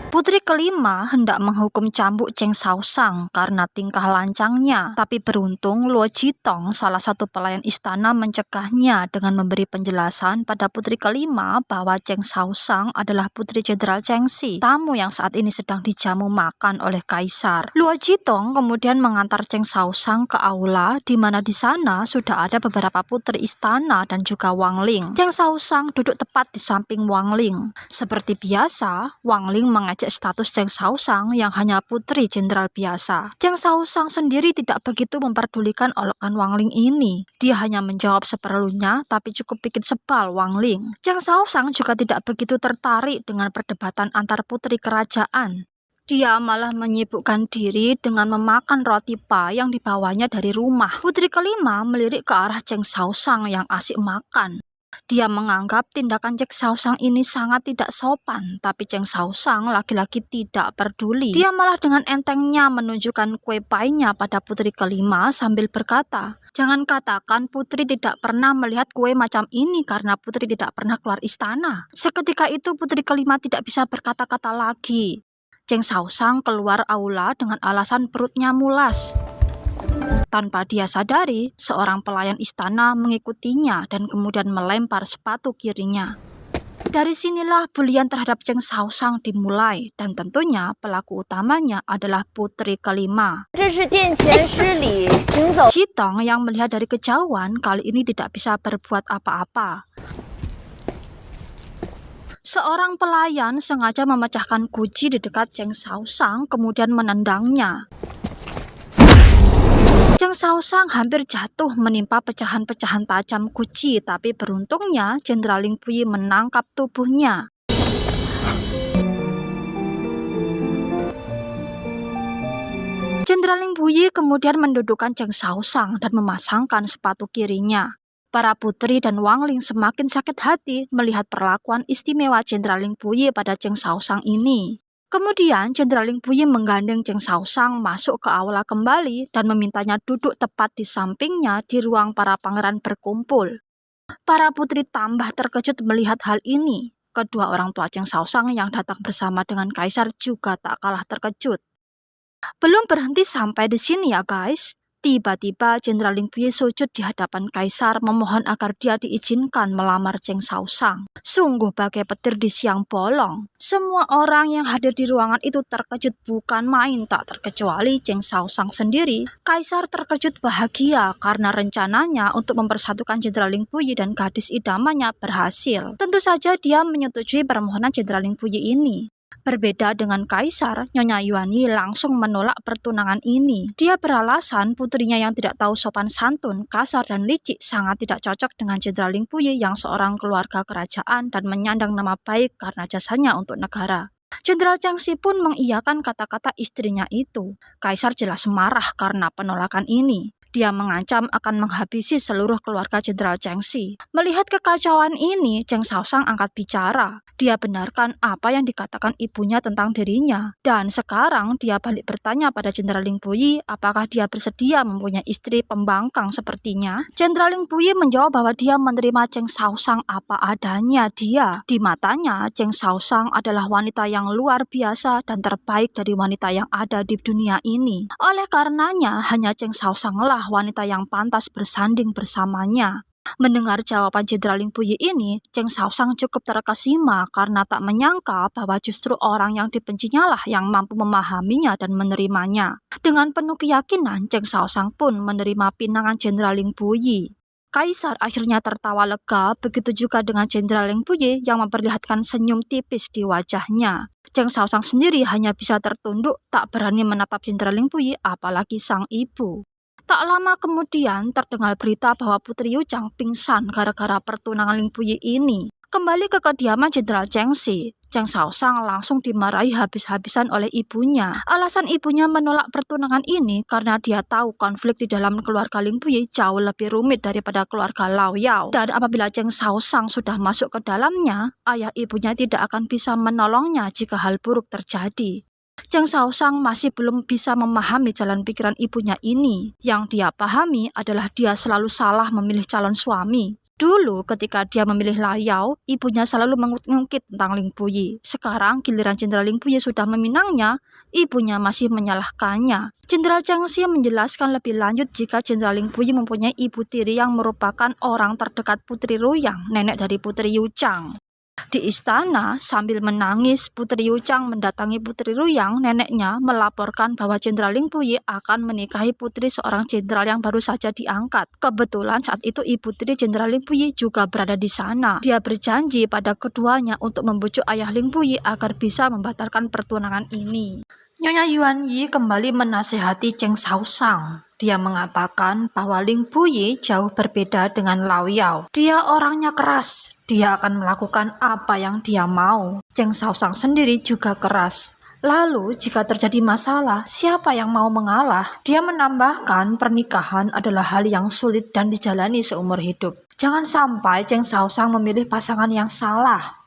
Putri kelima hendak menghukum cambuk Cheng Shaoshang karena tingkah lancangnya, tapi beruntung Luo Jitong, salah satu pelayan istana, mencegahnya dengan memberi penjelasan pada putri kelima bahwa Cheng Shaoshang adalah putri Jenderal Cheng Xi, tamu yang saat ini sedang dijamu makan oleh kaisar. Luo Jitong kemudian mengantar Cheng Shaoshang ke aula, di mana di sana sudah ada beberapa putri istana dan juga Wang Ling. Cheng Shaoshang duduk tepat di samping Wang Ling. Seperti biasa, Wang Ling mengajak status Cheng Shaoshang yang hanya putri jenderal biasa. Cheng Shaoshang sendiri tidak begitu memperdulikan olokan Wang Ling ini. Dia hanya menjawab seperlunya, tapi cukup bikin sebal Wang Ling. Cheng Shaoshang juga tidak begitu tertarik dengan perdebatan antar putri kerajaan. Dia malah menyibukkan diri dengan memakan roti pa yang dibawanya dari rumah. Putri kelima melirik ke arah Cheng Shaoshang yang asik makan. Dia menganggap tindakan Cheng Shaoshang ini sangat tidak sopan, tapi Cheng Shaoshang lagi-lagi tidak peduli. Dia malah dengan entengnya menunjukkan kue pie-nya pada putri kelima sambil berkata, "Jangan katakan putri tidak pernah melihat kue macam ini karena putri tidak pernah keluar istana." Seketika itu putri kelima tidak bisa berkata-kata lagi. Cheng Shaoshang keluar aula dengan alasan perutnya mulas. Tanpa dia sadari, seorang pelayan istana mengikutinya dan kemudian melempar sepatu kirinya. Dari sinilah bulian terhadap Cheng Shaoshang dimulai, dan tentunya pelaku utamanya adalah putri kelima. Jitong yang melihat dari kejauhan kali ini tidak bisa berbuat apa-apa. Seorang pelayan sengaja memecahkan guci di dekat Cheng Shaoshang kemudian menendangnya. Cheng Shaoshang hampir jatuh menimpa pecahan-pecahan tajam guci, tapi beruntungnya Jenderal Lin Puyi menangkap tubuhnya. Jenderal Lin Puyi kemudian mendudukkan Cheng Shaoshang dan memasangkan sepatu kirinya. Para putri dan Wang Ling semakin sakit hati melihat perlakuan istimewa Jenderal Lin Puyi pada Cheng Shaoshang ini. Kemudian Jenderal Lin Puyi menggandeng Cheng Shaoshang masuk ke aula kembali dan memintanya duduk tepat di sampingnya di ruang para pangeran berkumpul. Para putri tambah terkejut melihat hal ini. Kedua orang tua Cheng Shaoshang yang datang bersama dengan kaisar juga tak kalah terkejut. Belum berhenti sampai di sini ya guys. Tiba-tiba Jenderal Lin Puyi sujud di hadapan kaisar memohon agar dia diizinkan melamar Cheng Shaoshang. Sungguh bagai petir di siang bolong. Semua orang yang hadir di ruangan itu terkejut bukan main, tak terkecuali Cheng Shaoshang sendiri. Kaisar terkejut bahagia karena rencananya untuk mempersatukan Jenderal Lin Puyi dan gadis idamannya berhasil. Tentu saja dia menyetujui permohonan Jenderal Lin Puyi ini. Berbeda dengan kaisar, Nyonya Yuani langsung menolak pertunangan ini. Dia beralasan putrinya yang tidak tahu sopan santun, kasar dan licik sangat tidak cocok dengan Jenderal Lin Puyi yang seorang keluarga kerajaan dan menyandang nama baik karena jasanya untuk negara. Jenderal Cheng Xi pun mengiyakan kata-kata istrinya itu. Kaisar jelas marah karena penolakan ini. Dia mengancam akan menghabisi seluruh keluarga Jenderal Cheng Xi. Melihat kekacauan ini, Cheng Shaoshang angkat bicara. Dia benarkan apa yang dikatakan ibunya tentang dirinya. Dan sekarang dia balik bertanya pada Jenderal Lin Puyi apakah dia bersedia mempunyai istri pembangkang sepertinya. Jenderal Lin Puyi menjawab bahwa dia menerima Cheng Shaoshang apa adanya dia. Di matanya, Cheng Shaoshang adalah wanita yang luar biasa dan terbaik dari wanita yang ada di dunia ini. Oleh karenanya, hanya Cheng Shaoshang lah wanita yang pantas bersanding bersamanya. Mendengar jawaban Jenderal Lin Puyi ini, Cheng Shaoshang cukup terkesima karena tak menyangka bahwa justru orang yang dibencinya lah yang mampu memahaminya dan menerimanya. Dengan penuh keyakinan, Cheng Shaoshang pun menerima pinangan Jenderal Lin Puyi. Kaisar akhirnya tertawa lega, begitu juga dengan Jenderal Lin Puyi yang memperlihatkan senyum tipis di wajahnya. Cheng Shaoshang sendiri hanya bisa tertunduk, tak berani menatap Jenderal Lin Puyi, apalagi sang ibu. Tak lama kemudian terdengar berita bahwa Putri Yu Chang pingsan gara-gara pertunangan Lin Puyi ini. Kembali ke kediaman Jenderal Cheng Xi, Cheng Shaoshang langsung dimarahi habis-habisan oleh ibunya. Alasan ibunya menolak pertunangan ini karena dia tahu konflik di dalam keluarga Lin Puyi jauh lebih rumit daripada keluarga Lao Yao. Dan apabila Cheng Shaoshang sudah masuk ke dalamnya, ayah ibunya tidak akan bisa menolongnya jika hal buruk terjadi. Cheng Shaoshang masih belum bisa memahami jalan pikiran ibunya ini. Yang dia pahami adalah dia selalu salah memilih calon suami. Dulu ketika dia memilih Layao, ibunya selalu mengungkit tentang Ling Puyi. Sekarang giliran Jenderal Ling Puyi sudah meminangnya, ibunya masih menyalahkannya. Jenderal Cheng Xie menjelaskan lebih lanjut jika Jenderal Ling Puyi mempunyai ibu tiri yang merupakan orang terdekat Putri Ruyang, nenek dari Putri Yu Chang. Di istana, sambil menangis, Putri Yu Chang mendatangi Putri Ruyang, neneknya, melaporkan bahwa Jenderal Ling Puyi akan menikahi putri seorang jenderal yang baru saja diangkat. Kebetulan saat itu ibu tiri Jenderal Ling Puyi juga berada di sana. Dia berjanji pada keduanya untuk membujuk ayah Ling Puyi agar bisa membatalkan pertunangan ini. Nyonya Yuan Yi kembali menasihati Cheng Shaoshang. Dia mengatakan bahwa Ling Puyi jauh berbeda dengan Lao Yao. Dia orangnya keras. Dia akan melakukan apa yang dia mau. Cheng Shaoshang sendiri juga keras. Lalu, jika terjadi masalah, siapa yang mau mengalah? Dia menambahkan pernikahan adalah hal yang sulit dan dijalani seumur hidup. Jangan sampai Cheng Shaoshang memilih pasangan yang salah.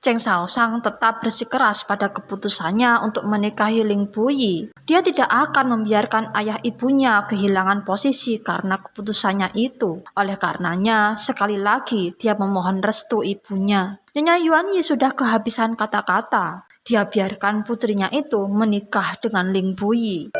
Cheng Shaoshang tetap bersikeras pada keputusannya untuk menikahi Ling Puyi. Dia tidak akan membiarkan ayah ibunya kehilangan posisi karena keputusannya itu. Oleh karenanya, sekali lagi dia memohon restu ibunya. Nyonya Yuan Yi sudah kehabisan kata-kata. Dia biarkan putrinya itu menikah dengan Ling Puyi.